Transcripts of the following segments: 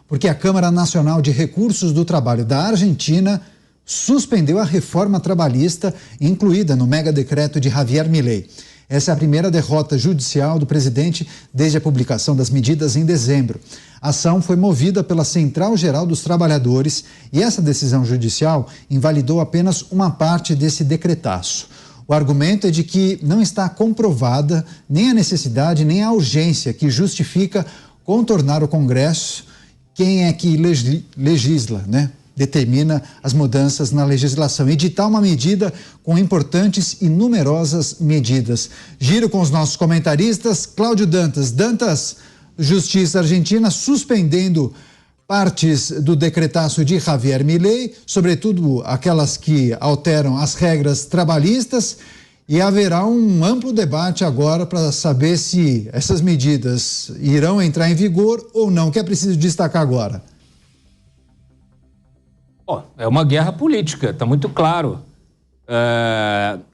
porque a Câmara Nacional de Recursos do Trabalho da Argentina suspendeu a reforma trabalhista incluída no mega-decreto de Javier Milei. Essa é a primeira derrota judicial do presidente desde a publicação das medidas em dezembro. A ação foi movida pela Central Geral dos Trabalhadores e essa decisão judicial invalidou apenas uma parte desse decretaço. O argumento é de que não está comprovada nem a necessidade nem a urgência que justifica contornar o Congresso. Quem é que legisla, né? Determina as mudanças na legislação, editar uma medida com importantes e numerosas medidas. Giro com os nossos comentaristas. Cláudio Dantas. Dantas, Justiça Argentina suspendendo partes do decretaço de Javier Milei, sobretudo aquelas que alteram as regras trabalhistas, e haverá um amplo debate agora para saber se essas medidas irão entrar em vigor ou não. O que é preciso destacar agora? É uma guerra política, está muito claro.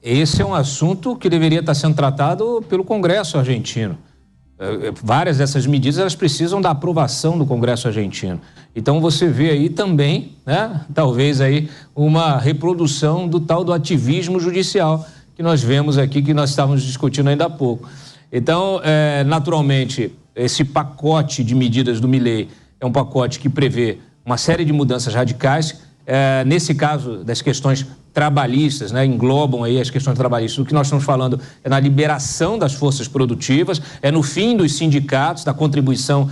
Esse é um assunto que deveria estar sendo tratado pelo Congresso argentino. Várias dessas medidas elas precisam da aprovação do Congresso argentino. Então você vê aí também, né, talvez aí uma reprodução do tal do ativismo judicial que nós vemos aqui, que nós estávamos discutindo ainda há pouco. Então, naturalmente, esse pacote de medidas do Milei é um pacote que prevê uma série de mudanças radicais. Nesse caso das questões trabalhistas, né, englobam aí as questões trabalhistas. O que nós estamos falando é na liberação das forças produtivas, é no fim dos sindicatos, da contribuição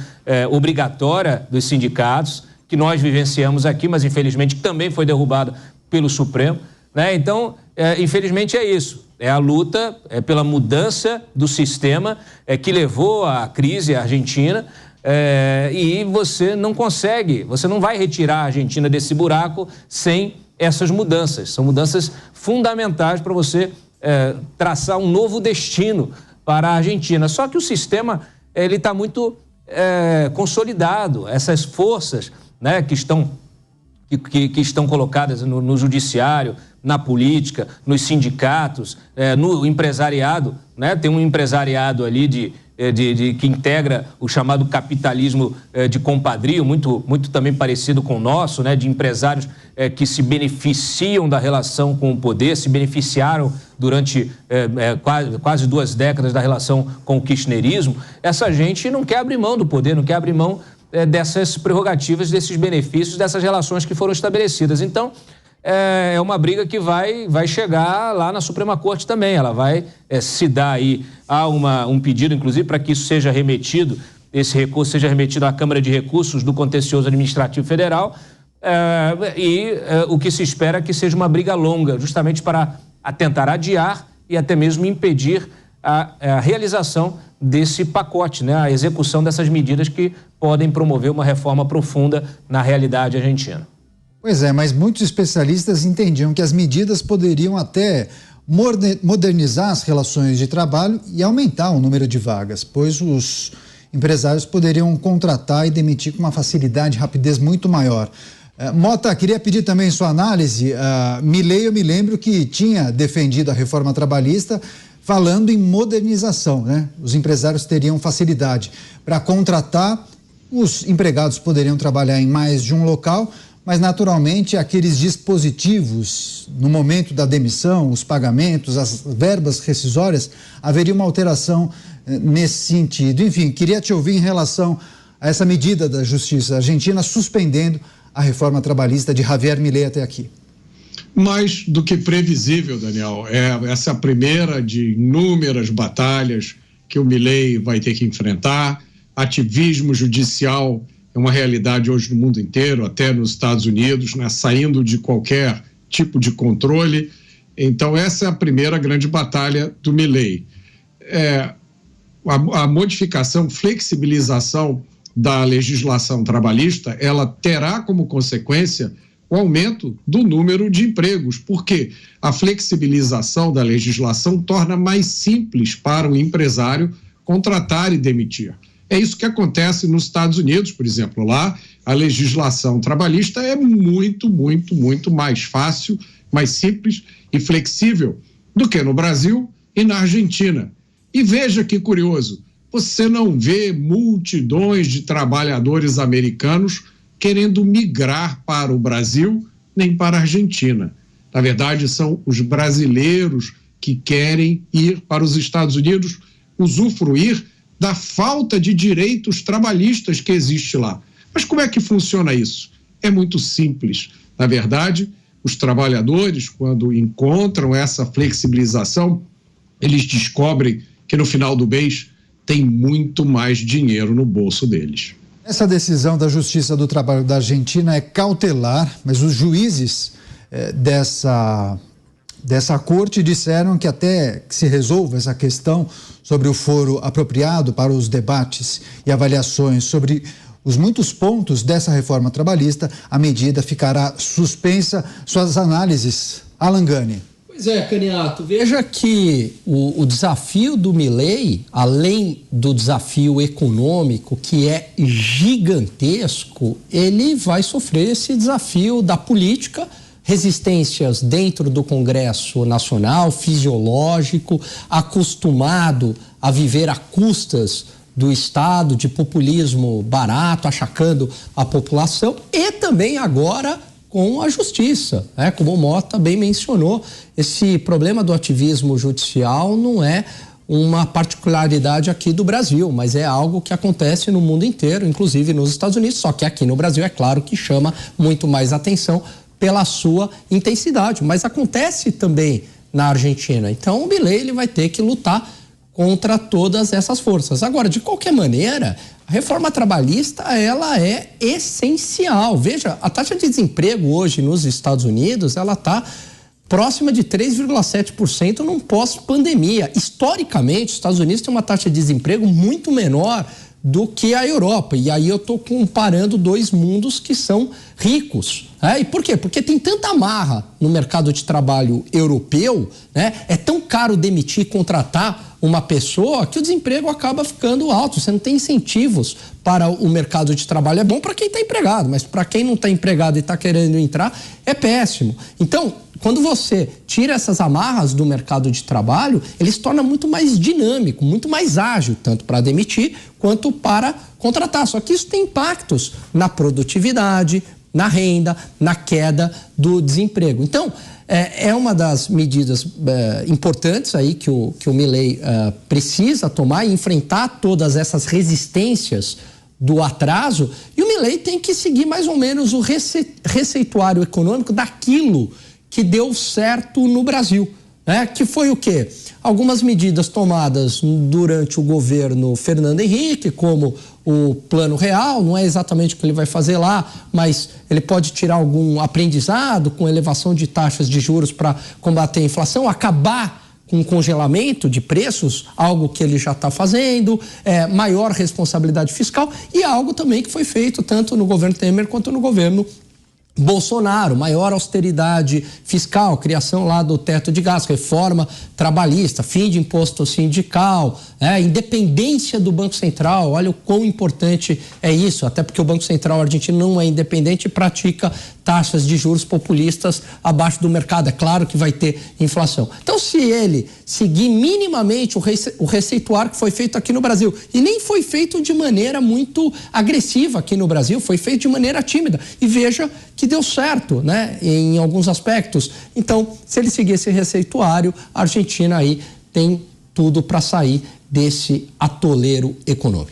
obrigatória dos sindicatos, que nós vivenciamos aqui, mas infelizmente também foi derrubada pelo Supremo, né? Então, infelizmente é isso. É a luta pela mudança do sistema que levou à crise argentina. E você não consegue, você não vai retirar a Argentina desse buraco sem essas mudanças. São mudanças fundamentais para você traçar um novo destino para a Argentina. Só que o sistema ele está muito consolidado. Essas forças, né, que estão colocadas no judiciário, na política, nos sindicatos, no empresariado, né? Tem um empresariado ali que integra o chamado capitalismo de compadrio, muito também parecido com o nosso, né? De empresários que se beneficiam da relação com o poder, se beneficiaram durante quase 2 décadas da relação com o kirchnerismo. Essa gente não quer abrir mão do poder, não quer abrir mão dessas prerrogativas, desses benefícios, dessas relações que foram estabelecidas. Então, é uma briga que vai chegar lá na Suprema Corte também. Ela vai se dar aí a um pedido, inclusive, para que isso seja remetido, esse recurso seja remetido à Câmara de Recursos do Contencioso Administrativo Federal, o que se espera é que seja uma briga longa, justamente para tentar adiar e até mesmo impedir a realização desse pacote, né? A execução dessas medidas que podem promover uma reforma profunda na realidade argentina. Pois é, mas muitos especialistas entendiam que as medidas poderiam até modernizar as relações de trabalho e aumentar o número de vagas, pois os empresários poderiam contratar e demitir com uma facilidade e rapidez muito maior. Mota, queria pedir também sua análise. Milei, eu me lembro que tinha defendido a reforma trabalhista falando em modernização, né? Os empresários teriam facilidade para contratar, os empregados poderiam trabalhar em mais de um local, mas naturalmente aqueles dispositivos no momento da demissão, os pagamentos, as verbas rescisórias, haveria uma alteração nesse sentido. Enfim, queria te ouvir em relação a essa medida da Justiça Argentina suspendendo a reforma trabalhista de Javier Milei até aqui. Mais do que previsível, Daniel. Essa é a primeira de inúmeras batalhas que o Milei vai ter que enfrentar. Ativismo judicial é uma realidade hoje no mundo inteiro, até nos Estados Unidos, né, saindo de qualquer tipo de controle. Então, essa é a primeira grande batalha do Milei. A modificação, flexibilização da legislação trabalhista, ela terá como consequência o aumento do número de empregos, porque a flexibilização da legislação torna mais simples para o empresário contratar e demitir. É isso que acontece nos Estados Unidos, por exemplo. Lá, a legislação trabalhista é muito mais fácil, mais simples e flexível do que no Brasil e na Argentina. E veja que curioso, você não vê multidões de trabalhadores americanos querendo migrar para o Brasil, nem para a Argentina. Na verdade, são os brasileiros que querem ir para os Estados Unidos usufruir da falta de direitos trabalhistas que existe lá. Mas como é que funciona isso? É muito simples. Na verdade, os trabalhadores, quando encontram essa flexibilização, eles descobrem que no final do mês tem muito mais dinheiro no bolso deles. Essa decisão da Justiça do Trabalho da Argentina é cautelar, mas os juízes dessa corte disseram que até que se resolva essa questão sobre o foro apropriado para os debates e avaliações sobre os muitos pontos dessa reforma trabalhista, a medida ficará suspensa. Suas análises, Alan Gani. Pois é, Caniato, veja que o desafio do Milei, além do desafio econômico, que é gigantesco, ele vai sofrer esse desafio da política, resistências dentro do Congresso Nacional, fisiológico, acostumado a viver a custas do Estado, de populismo barato, achacando a população, e também agora com a justiça, né? Como o Mota bem mencionou, esse problema do ativismo judicial não é uma particularidade aqui do Brasil, mas é algo que acontece no mundo inteiro, inclusive nos Estados Unidos, só que aqui no Brasil é claro que chama muito mais atenção pela sua intensidade, mas acontece também na Argentina. Então o Milei ele vai ter que lutar contra todas essas forças. Agora, de qualquer maneira, a reforma trabalhista, ela é essencial. Veja, a taxa de desemprego hoje nos Estados Unidos, ela está próxima de 3,7% num pós-pandemia. Historicamente, os Estados Unidos têm uma taxa de desemprego muito menor do que a Europa. E aí eu estou comparando dois mundos que são ricos. E por quê? Porque tem tanta amarra no mercado de trabalho europeu, né? É tão caro demitir, contratar uma pessoa que o desemprego acaba ficando alto. Você não tem incentivos para o mercado de trabalho. É bom para quem está empregado, mas para quem não está empregado e está querendo entrar, é péssimo. Então, quando você tira essas amarras do mercado de trabalho, ele se torna muito mais dinâmico, muito mais ágil, tanto para demitir quanto para contratar. Só que isso tem impactos na produtividade, na renda, na queda do desemprego. Então, é uma das medidas importantes aí que o Milei precisa tomar e enfrentar todas essas resistências do atraso. E o Milei tem que seguir mais ou menos o receituário econômico daquilo que deu certo no Brasil, né? Que foi o quê? Algumas medidas tomadas durante o governo Fernando Henrique, como o Plano Real, não é exatamente o que ele vai fazer lá, mas ele pode tirar algum aprendizado com elevação de taxas de juros para combater a inflação, acabar com congelamento de preços, algo que ele já está fazendo, maior responsabilidade fiscal e algo também que foi feito tanto no governo Temer quanto no governo Bolsonaro, maior austeridade fiscal, criação lá do teto de gastos, reforma trabalhista, fim de imposto sindical, independência do Banco Central. Olha o quão importante é isso, até porque o Banco Central argentino não é independente e pratica taxas de juros populistas abaixo do mercado. É claro que vai ter inflação. Então, se ele seguir minimamente o receituário que foi feito aqui no Brasil, e nem foi feito de maneira muito agressiva aqui no Brasil, foi feito de maneira tímida, e veja que deu certo, né, em alguns aspectos. Então, se ele seguir esse receituário, a Argentina aí tem tudo para sair desse atoleiro econômico.